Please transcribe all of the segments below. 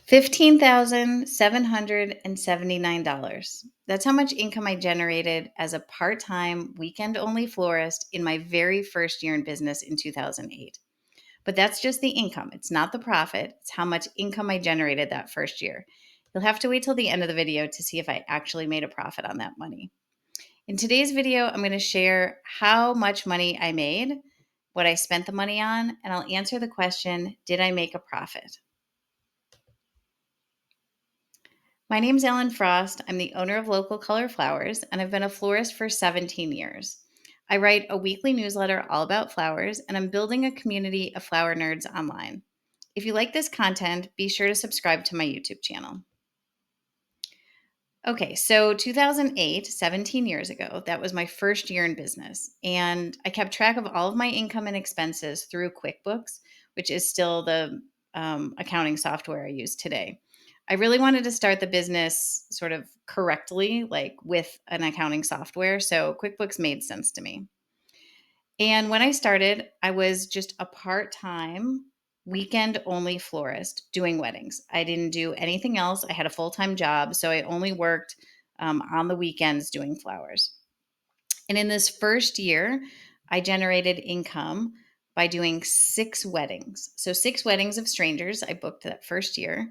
$15,779. That's how much income I generated as a part-time weekend-only florist in my very first year in business in 2008. But that's just the income. It's not the profit. It's how much income I generated that first year. You'll have to wait till the end of the video to see if I actually made a profit on that money. In today's video, I'm going to share how much money I made, what I spent the money on, and I'll answer the question, did I make a profit? My name's Ellen Frost. I'm the owner of Local Color Flowers, and I've been a florist for 17 years. I write a weekly newsletter all about flowers, and I'm building a community of flower nerds online. If you like this content, be sure to subscribe to my YouTube channel. Okay, so 2008, 17 years ago, that was my first year in business. And I kept track of all of my income and expenses through QuickBooks, which is still the accounting software I use today. I really wanted to start the business sort of correctly, like with an accounting software. So QuickBooks made sense to me. And when I started, I was just a part-time weekend only florist doing weddings. I didn't do anything else. I had a full-time job, so I only worked on the weekends doing flowers. And in this first year, I generated income by doing 6 weddings. So 6 weddings of strangers I booked that first year.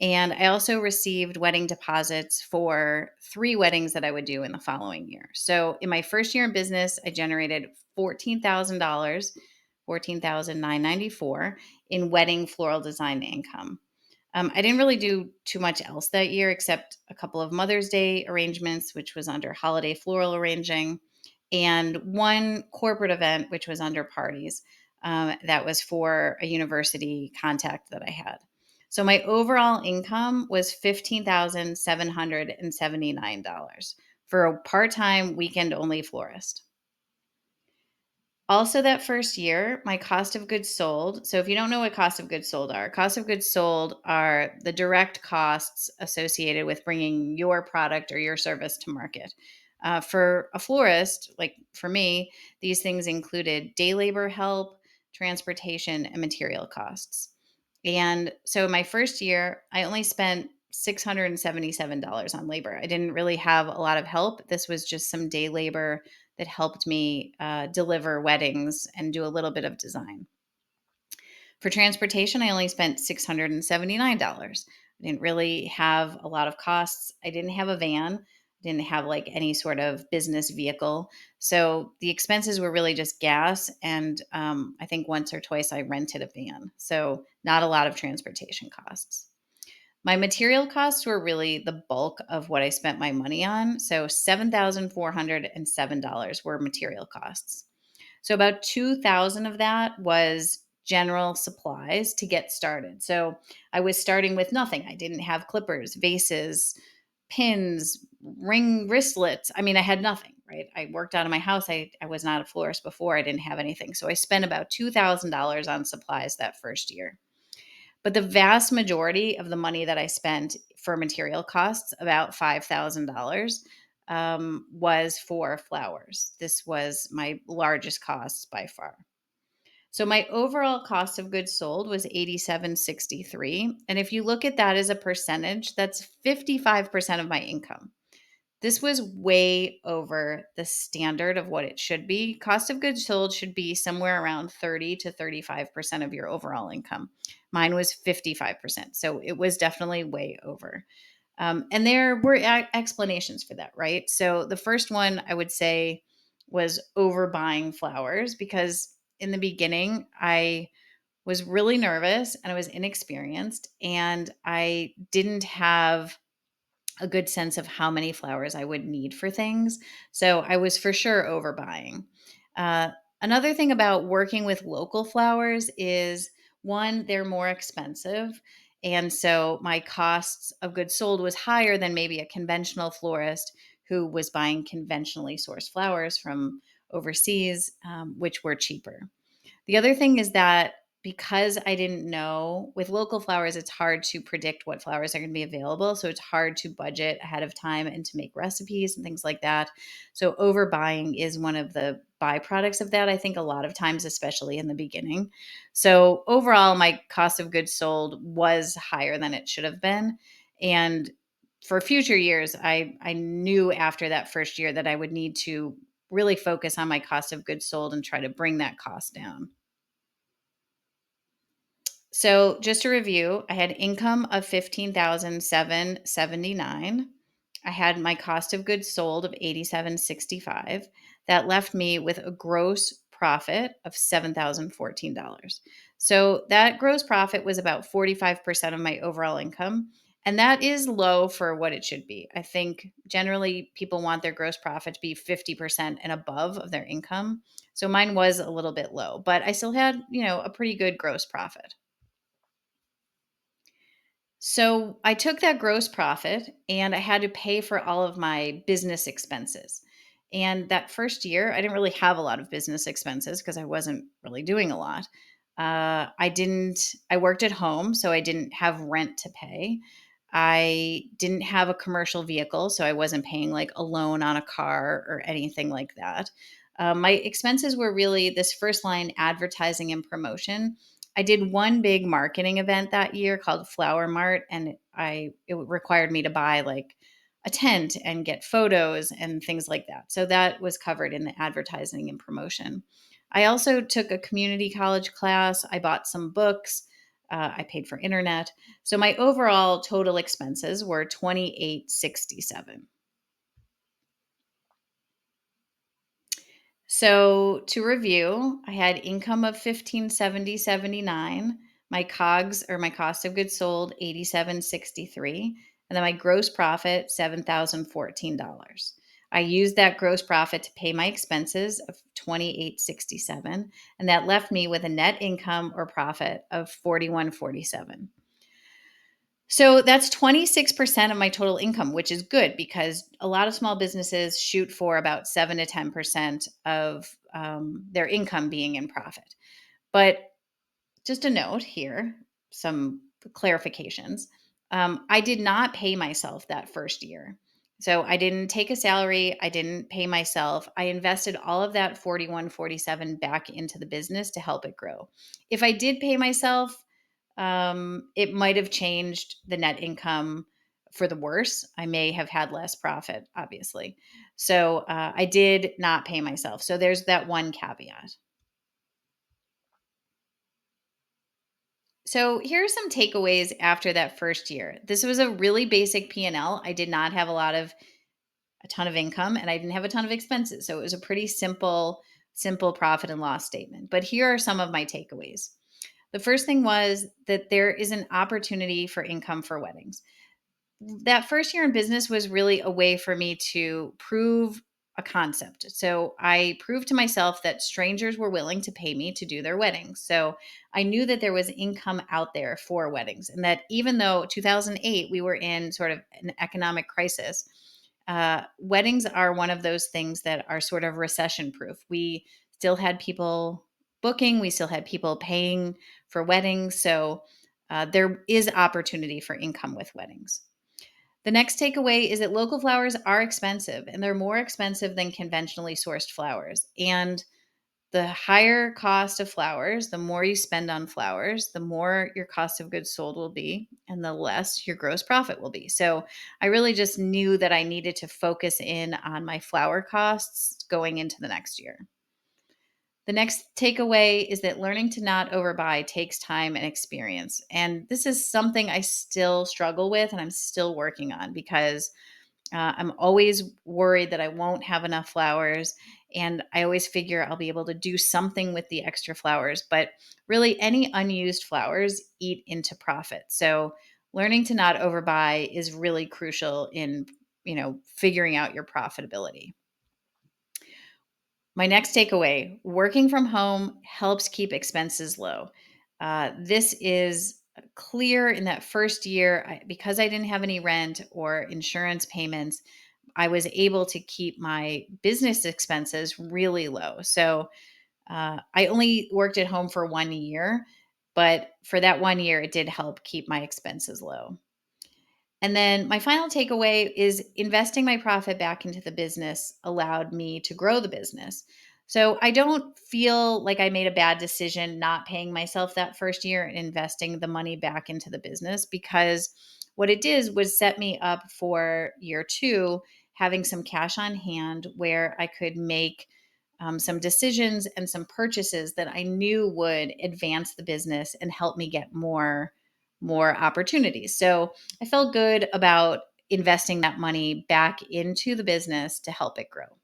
And I also received wedding deposits for 3 weddings that I would do in the following year. So in my first year in business, I generated $14,000, 14,994 in wedding floral design income. I didn't really do too much else that year except a couple of Mother's Day arrangements, which was under holiday floral arranging, and one corporate event, which was under parties. That was for a university contact that I had. So my overall income was $15,779 for a part-time weekend-only florist. Also, that first year, my cost of goods sold. So, if you don't know what cost of goods sold are the direct costs associated with bringing your product or your service to market. For a florist, like for me, these things included day labor help, transportation, and material costs. And so, my first year, I only spent $677 on labor. I didn't really have a lot of help. This was just some day labor that helped me deliver weddings and do a little bit of design. For transportation, I only spent $679. I didn't really have a lot of costs. I didn't have a van. I didn't have like any sort of business vehicle. So the expenses were really just gas. And I think once or twice I rented a van. So not a lot of transportation costs. My material costs were really the bulk of what I spent my money on. So $7,407 were material costs. So about 2,000 of that was general supplies to get started. So I was starting with nothing. I didn't have clippers, vases, pins, ring wristlets. I mean, I had nothing, right? I worked out of my house. I was not a florist before. I didn't have anything. So I spent about $2,000 on supplies that first year. But the vast majority of the money that I spent for material costs, about $5,000, was for flowers. This was my largest cost by far. So my overall cost of goods sold was 87.63, and if you look at that as a percentage, that's 55% of my income. This was way over the standard of what it should be. Cost of goods sold should be somewhere around 30 to 35% of your overall income. Mine was 55%. So it was definitely way over. And there were explanations for that, right? So the first one I would say was overbuying flowers because in the beginning, I was really nervous and I was inexperienced and I didn't have a good sense of how many flowers I would need for things. So I was for sure overbuying. Uh, Another thing about working with local flowers is one, they're more expensive. And so my costs of goods sold was higher than maybe a conventional florist who was buying conventionally sourced flowers from overseas, which were cheaper. The other thing is that because I didn't know with local flowers, it's hard to predict what flowers are going to be available. So it's hard to budget ahead of time and to make recipes and things like that. So overbuying is one of the byproducts of that, I think, a lot of times, especially in the beginning. So overall, my cost of goods sold was higher than it should have been. And for future years, I knew after that first year that I would need to really focus on my cost of goods sold and try to bring that cost down. So just to review, I had income of 15,779. I had my cost of goods sold of 8765. That left me with a gross profit of $7,014. So that gross profit was about 45% of my overall income. And that is low for what it should be. I think generally people want their gross profit to be 50% and above of their income. So mine was a little bit low, but I still had, a pretty good gross profit. So I took that gross profit and I had to pay for all of my business expenses. And that first year, I didn't really have a lot of business expenses because I wasn't really doing a lot. I worked at home, so I didn't have rent to pay. I didn't have a commercial vehicle, so I wasn't paying like a loan on a car or anything like that. My expenses were really this first line advertising and promotion. I did one big marketing event that year called Flower Mart, and it required me to buy like a tent and get photos and things like that. So that was covered in the advertising and promotion. I also took a community college class. I bought some books. I paid for internet. So my overall total expenses were 2867. So to review, I had income of 1570.79, my COGS or my cost of goods sold 87.63, and then my gross profit $7,014. I used that gross profit to pay my expenses of 2867, and that left me with a net income or profit of 4147. So that's 26% of my total income, which is good because a lot of small businesses shoot for about 7 to 10% of their income being in profit. But just a note here, some clarifications. I did not pay myself that first year. So I didn't take a salary. I didn't pay myself. I invested all of that 4147 back into the business to help it grow. If I did pay myself, it might have changed the net income for the worse. I may have had less profit, obviously. So I did not pay myself. So there's that one caveat. So here are some takeaways after that first year. This was a really basic P&L. I did not have a ton of income, and I didn't have a ton of expenses. So it was a pretty simple profit and loss statement. But here are some of my takeaways. The first thing was that there is an opportunity for income for weddings. That first year in business was really a way for me to prove a concept. So I proved to myself that strangers were willing to pay me to do their weddings. So I knew that there was income out there for weddings, and that even though 2008 we were in sort of an economic crisis, weddings are one of those things that are sort of recession proof. We still had people booking, we still had people paying for weddings. So there is opportunity for income with weddings. The next takeaway is that local flowers are expensive, and they're more expensive than conventionally sourced flowers. And the higher cost of flowers, the more you spend on flowers, the more your cost of goods sold will be, and the less your gross profit will be. So I really just knew that I needed to focus in on my flower costs going into the next year. The next takeaway is that learning to not overbuy takes time and experience. And this is something I still struggle with and I'm still working on because I'm always worried that I won't have enough flowers. And I always figure I'll be able to do something with the extra flowers. But really, any unused flowers eat into profit. So learning to not overbuy is really crucial in, figuring out your profitability. My next takeaway: working from home helps keep expenses low. This is clear in that first year because I didn't have any rent or insurance payments. I was able to keep my business expenses really low. So I only worked at home for 1 year, but for that 1 year, it did help keep my expenses low. And then my final takeaway is investing my profit back into the business allowed me to grow the business. So I don't feel like I made a bad decision not paying myself that first year and investing the money back into the business, because what it did was set me up for year two, having some cash on hand where I could make some decisions and some purchases that I knew would advance the business and help me get more opportunities. So I felt good about investing that money back into the business to help it grow.